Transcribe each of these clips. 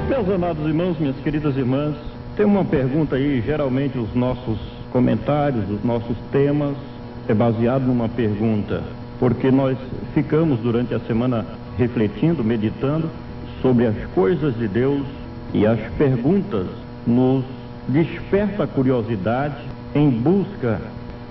Meus amados irmãos, minhas queridas irmãs, tem uma pergunta aí, geralmente os nossos comentários, os nossos temas é baseado numa pergunta, porque nós ficamos durante a semana refletindo, meditando sobre as coisas de Deus e as perguntas nos desperta a curiosidade em busca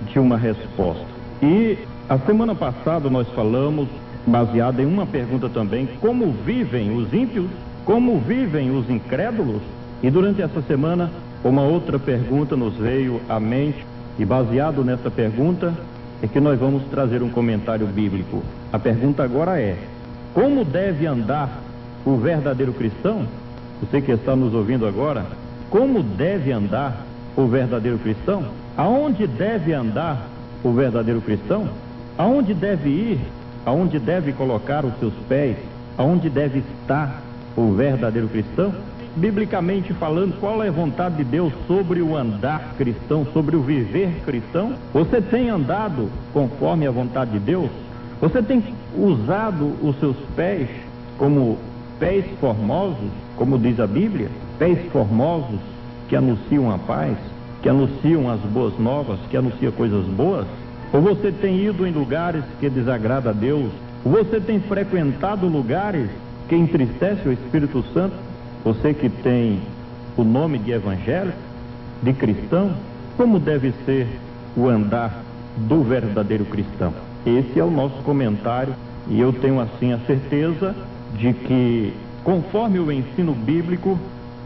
de uma resposta. E a semana passada nós falamos, baseado em uma pergunta também, como vivem os ímpios, como vivem os incrédulos? E durante essa semana, uma outra pergunta nos veio à mente, e baseado nessa pergunta, é que nós vamos trazer um comentário bíblico. A pergunta agora é: como deve andar o verdadeiro cristão? Você que está nos ouvindo agora, como deve andar o verdadeiro cristão? Aonde deve andar o verdadeiro cristão? Aonde deve ir? Aonde deve colocar os seus pés? Aonde deve estar o verdadeiro cristão? Biblicamente falando, qual é a vontade de Deus sobre o andar cristão, sobre o viver cristão? Você tem andado conforme a vontade de Deus? Você tem usado os seus pés como pés formosos, como diz a Bíblia? Pés formosos que anunciam a paz, que anunciam as boas novas, que anunciam coisas boas? Ou você tem ido em lugares que desagradam a Deus? Ou você tem frequentado lugares que entristecem o Espírito Santo? Você que tem o nome de evangélico, de cristão, como deve ser o andar do verdadeiro cristão? Esse é o nosso comentário, e eu tenho assim a certeza de que, conforme o ensino bíblico,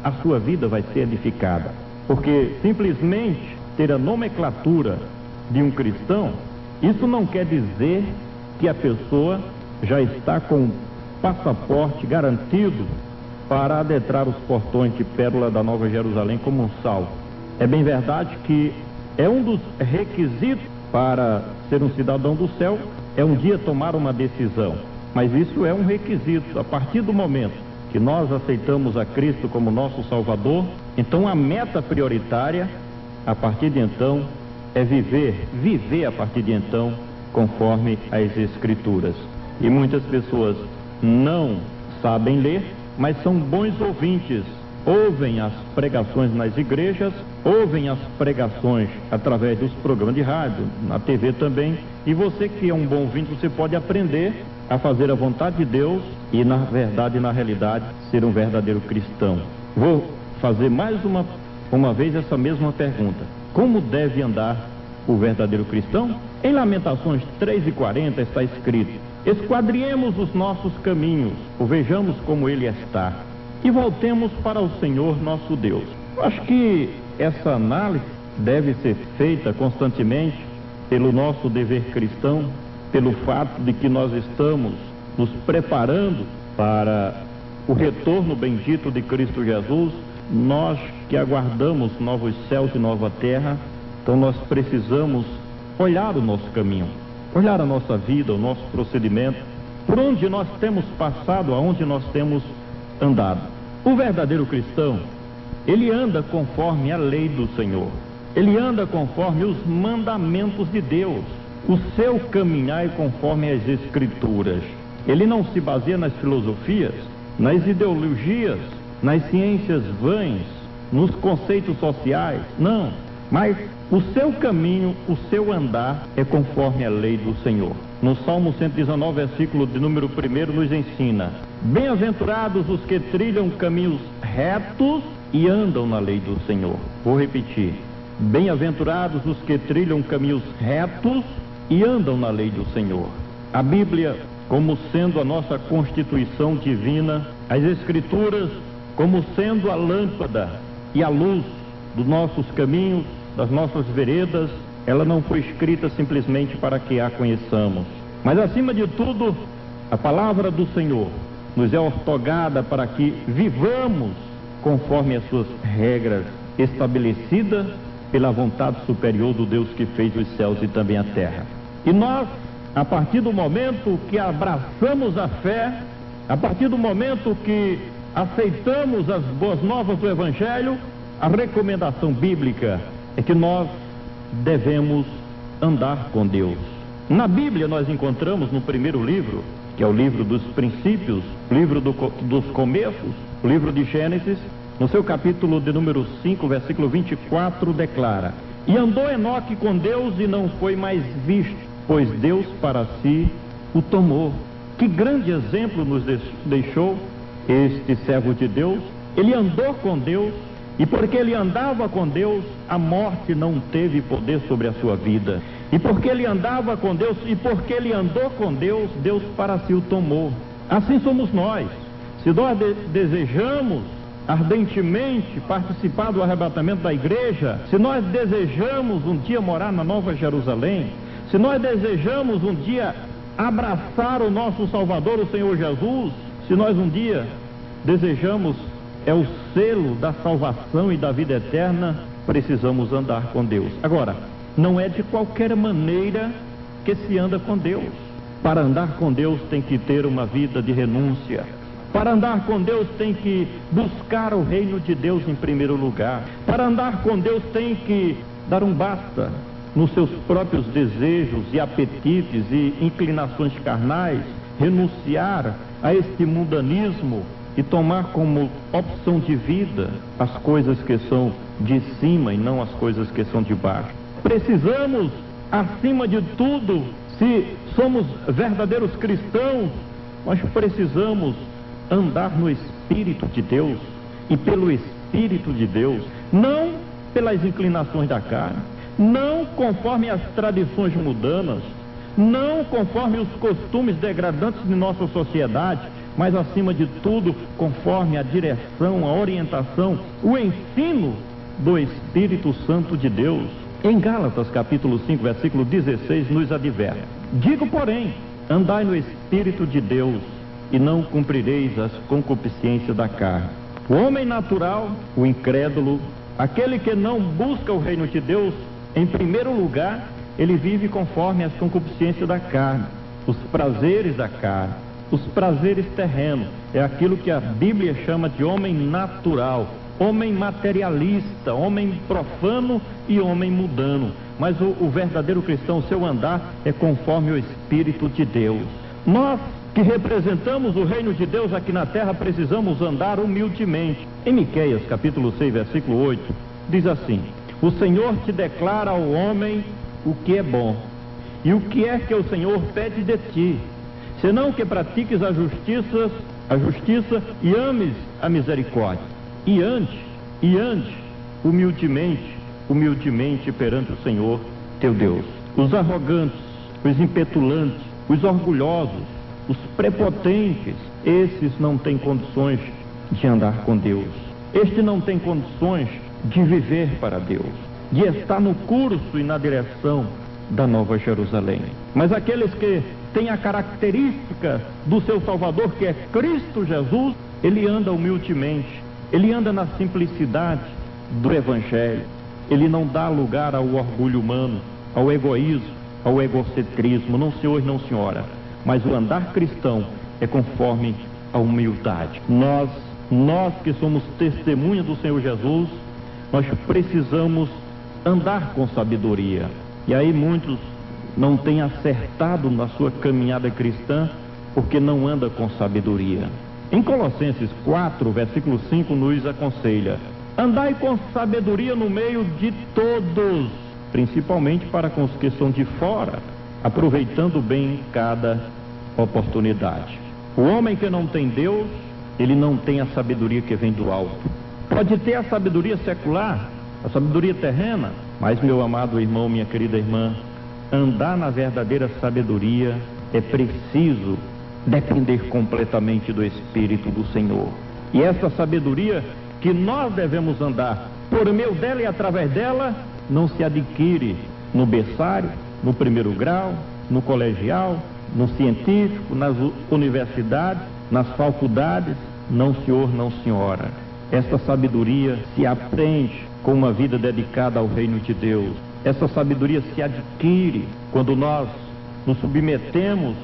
a sua vida vai ser edificada. Porque simplesmente ter a nomenclatura de um cristão, isso não quer dizer que a pessoa já está com o passaporte garantido para adentrar os portões de Pérola da Nova Jerusalém como um salvo. É bem verdade que é um dos requisitos para ser um cidadão do céu, é um dia tomar uma decisão. Mas isso é um requisito. A partir do momento que nós aceitamos a Cristo como nosso Salvador, então a meta prioritária, a partir de então, é viver a partir de então, conforme as Escrituras. E muitas pessoas não sabem ler, mas são bons ouvintes. Ouvem as pregações nas igrejas, ouvem as pregações através dos programas de rádio, na TV também. E você que é um bom ouvinte, você pode aprender a fazer a vontade de Deus e, na verdade, na realidade, ser um verdadeiro cristão. Vou fazer mais uma vez essa mesma pergunta: como deve andar o verdadeiro cristão? Em Lamentações 3:40 está escrito: esquadriemos os nossos caminhos, ou vejamos como ele está, e voltemos para o Senhor nosso Deus. Eu acho que essa análise deve ser feita constantemente pelo nosso dever cristão, pelo fato de que nós estamos nos preparando para o retorno bendito de Cristo Jesus. Nós que aguardamos novos céus e nova terra, então nós precisamos olhar o nosso caminho, olhar a nossa vida, o nosso procedimento, por onde nós temos passado, aonde nós temos andado. O verdadeiro cristão, ele anda conforme a lei do Senhor, ele anda conforme os mandamentos de Deus. O seu caminhar é conforme as Escrituras. Ele não se baseia nas filosofias, nas ideologias, nas ciências vãs, nos conceitos sociais, não, mas o seu caminho, o seu andar é conforme a lei do Senhor. No Salmo 119, versículo de número 1, nos ensina: bem-aventurados os que trilham caminhos retos e andam na lei do Senhor. Vou repetir: bem-aventurados os que trilham caminhos retos e andam na lei do Senhor. A Bíblia, como sendo a nossa constituição divina, as Escrituras, como sendo a lâmpada e a luz dos nossos caminhos, das nossas veredas, ela não foi escrita simplesmente para que a conheçamos, mas acima de tudo, a palavra do Senhor nos é ortogada para que vivamos conforme as suas regras estabelecidas pela vontade superior do Deus que fez os céus e também a terra. E nós, a partir do momento que abraçamos a fé, a partir do momento que aceitamos as boas novas do Evangelho, a recomendação bíblica é que nós devemos andar com Deus. Na Bíblia nós encontramos no primeiro livro que é o livro dos princípios, o livro dos começos, o livro de Gênesis, no seu capítulo de número 5, versículo 24, declara: e andou Enoque com Deus e não foi mais visto, pois Deus para si o tomou. Que grande exemplo nos deixou este servo de Deus. Ele andou com Deus, e porque ele andava com Deus, a morte não teve poder sobre a sua vida. E porque ele andava com Deus, e porque ele andou com Deus, Deus para si o tomou. Assim somos nós. Se nós desejamos ardentemente participar do arrebatamento da igreja, se nós desejamos um dia morar na Nova Jerusalém, se nós desejamos um dia abraçar o nosso Salvador, o Senhor Jesus, se nós um dia desejamos o selo da salvação e da vida eterna, precisamos andar com Deus. Agora, não é de qualquer maneira que se anda com Deus. Para andar com Deus tem que ter uma vida de renúncia. Para andar com Deus tem que buscar o reino de Deus em primeiro lugar. Para andar com Deus tem que dar um basta nos seus próprios desejos e apetites e inclinações carnais, renunciar a este mundanismo e tomar como opção de vida as coisas que são de cima e não as coisas que são de baixo. Precisamos, acima de tudo, se somos verdadeiros cristãos, nós precisamos andar no Espírito de Deus e pelo Espírito de Deus, não pelas inclinações da carne, não conforme as tradições mundanas, não conforme os costumes degradantes de nossa sociedade, mas acima de tudo, conforme a direção, a orientação, o ensino do Espírito Santo de Deus. Em Gálatas capítulo 5, versículo 16, nos adverte: digo, porém, andai no Espírito de Deus, e não cumprireis as concupiscências da carne. O homem natural, o incrédulo, aquele que não busca o reino de Deus, em primeiro lugar, ele vive conforme as concupiscências da carne, os prazeres da carne, os prazeres terrenos. É aquilo que a Bíblia chama de homem natural, homem materialista, homem profano e homem mundano. Mas o verdadeiro cristão, o seu andar é conforme o Espírito de Deus. Nós que representamos o reino de Deus aqui na terra, precisamos andar humildemente. Em Miqueias capítulo 6, versículo 8, diz assim: o Senhor te declara ao homem o que é bom, e o que é que o Senhor pede de ti, senão que pratiques a justiça e ames a misericórdia, e ande humildemente perante o Senhor teu Deus. Os arrogantes, os impetulantes, os orgulhosos, os prepotentes, esses não têm condições de andar com Deus. Este não tem condições de viver para Deus, de estar no curso e na direção da Nova Jerusalém. Mas aqueles que têm a característica do seu Salvador, que é Cristo Jesus, ele anda humildemente, ele anda na simplicidade do Evangelho, ele não dá lugar ao orgulho humano, ao egoísmo, ao egocentrismo, não senhor, não senhora, mas o andar cristão é conforme a humildade. Nós que somos testemunhas do Senhor Jesus, nós precisamos andar com sabedoria. E aí muitos não têm acertado na sua caminhada cristã porque não anda com sabedoria. Em Colossenses 4, versículo 5, nos aconselha: andai com sabedoria no meio de todos, principalmente para com os que são de fora, aproveitando bem cada oportunidade. O homem que não tem Deus, ele não tem a sabedoria que vem do alto. Pode ter a sabedoria secular, a sabedoria terrena, mas, meu amado irmão, minha querida irmã, andar na verdadeira sabedoria é preciso depender completamente do Espírito do Senhor. E essa sabedoria que nós devemos andar por meio dela e através dela, não se adquire no berçário, no primeiro grau, no colegial, no científico, nas universidades, nas faculdades. Não, senhor, não, senhora. Essa sabedoria se aprende com uma vida dedicada ao reino de Deus. Essa sabedoria se adquire quando nós nos submetemos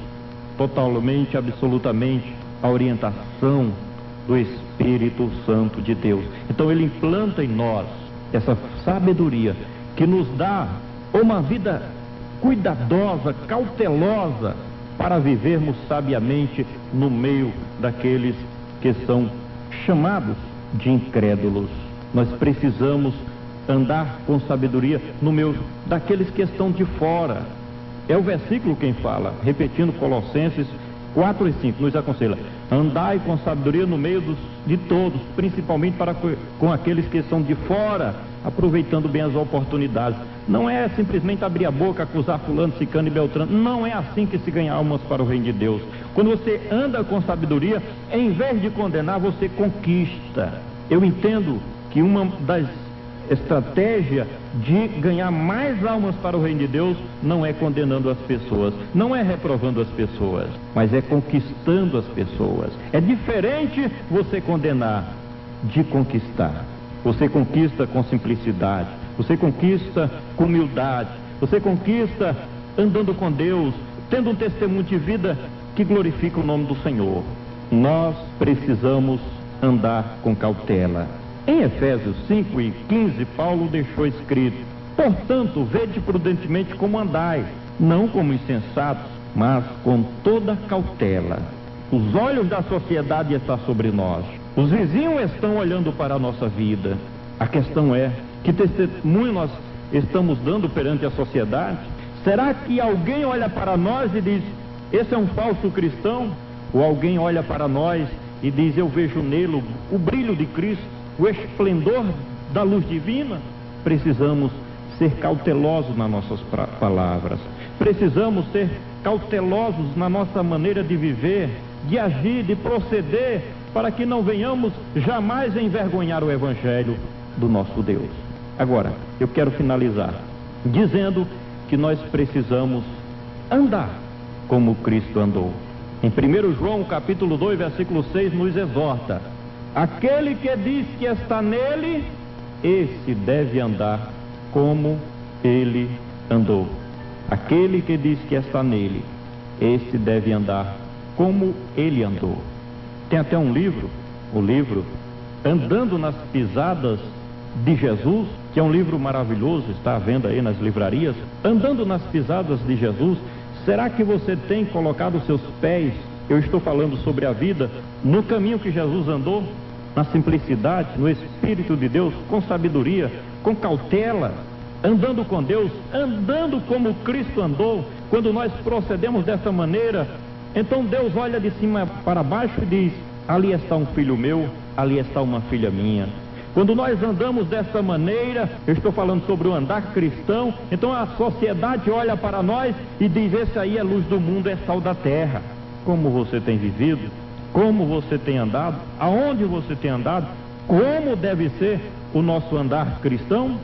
totalmente, absolutamente à orientação do Espírito Santo de Deus. Então ele implanta em nós essa sabedoria que nos dá uma vida cuidadosa, cautelosa para vivermos sabiamente no meio daqueles que são chamados de incrédulos. Nós precisamos andar com sabedoria no meio daqueles que estão de fora. É o versículo quem fala, repetindo Colossenses 4 e 5, nos aconselha: andai com sabedoria no meio de todos, principalmente para com aqueles que são de fora, aproveitando bem as oportunidades. Não é simplesmente abrir a boca, acusar fulano, ciclano e beltrano. Não é assim que se ganha almas para o reino de Deus. Quando você anda com sabedoria, em vez de condenar, você conquista. Eu entendo que uma das estratégias de ganhar mais almas para o reino de Deus não é condenando as pessoas, não é reprovando as pessoas, mas é conquistando as pessoas. É diferente você condenar de conquistar. Você conquista com simplicidade, você conquista com humildade, você conquista andando com Deus, tendo um testemunho de vida que glorifica o nome do Senhor. Nós precisamos andar com cautela. Em Efésios 5 e 15, Paulo deixou escrito: portanto, vede prudentemente como andai, não como insensatos, mas com toda cautela. Os olhos da sociedade estão sobre nós. Os vizinhos estão olhando para a nossa vida. A questão é: que testemunho nós estamos dando perante a sociedade? Será que alguém olha para nós e diz: esse é um falso cristão? Ou alguém olha para nós e diz: eu vejo nele o brilho de Cristo, o esplendor da luz divina? Precisamos ser cautelosos nas nossas palavras. Precisamos ser cautelosos na nossa maneira de viver, de agir, de proceder, para que não venhamos jamais envergonhar o Evangelho do nosso Deus. Agora, eu quero finalizar dizendo que nós precisamos andar como Cristo andou. Em 1 João, capítulo 2, versículo 6, nos exorta: aquele que diz que está nele, esse deve andar como ele andou. Aquele que diz que está nele, esse deve andar como ele andou. Tem até um livro, o livro Andando nas Pisadas de Jesus, que é um livro maravilhoso, está à venda aí nas livrarias. Andando nas Pisadas de Jesus. Será que você tem colocado seus pés, eu estou falando sobre a vida, no caminho que Jesus andou? Na simplicidade, no Espírito de Deus, com sabedoria, com cautela, andando com Deus, andando como Cristo andou. Quando nós procedemos dessa maneira, então Deus olha de cima para baixo e diz: ali está um filho meu, ali está uma filha minha. Quando nós andamos dessa maneira, eu estou falando sobre o andar cristão, então a sociedade olha para nós e diz: esse aí é luz do mundo, é sal da terra. Como você tem vivido? Como você tem andado? Aonde você tem andado? Como deve ser o nosso andar cristão?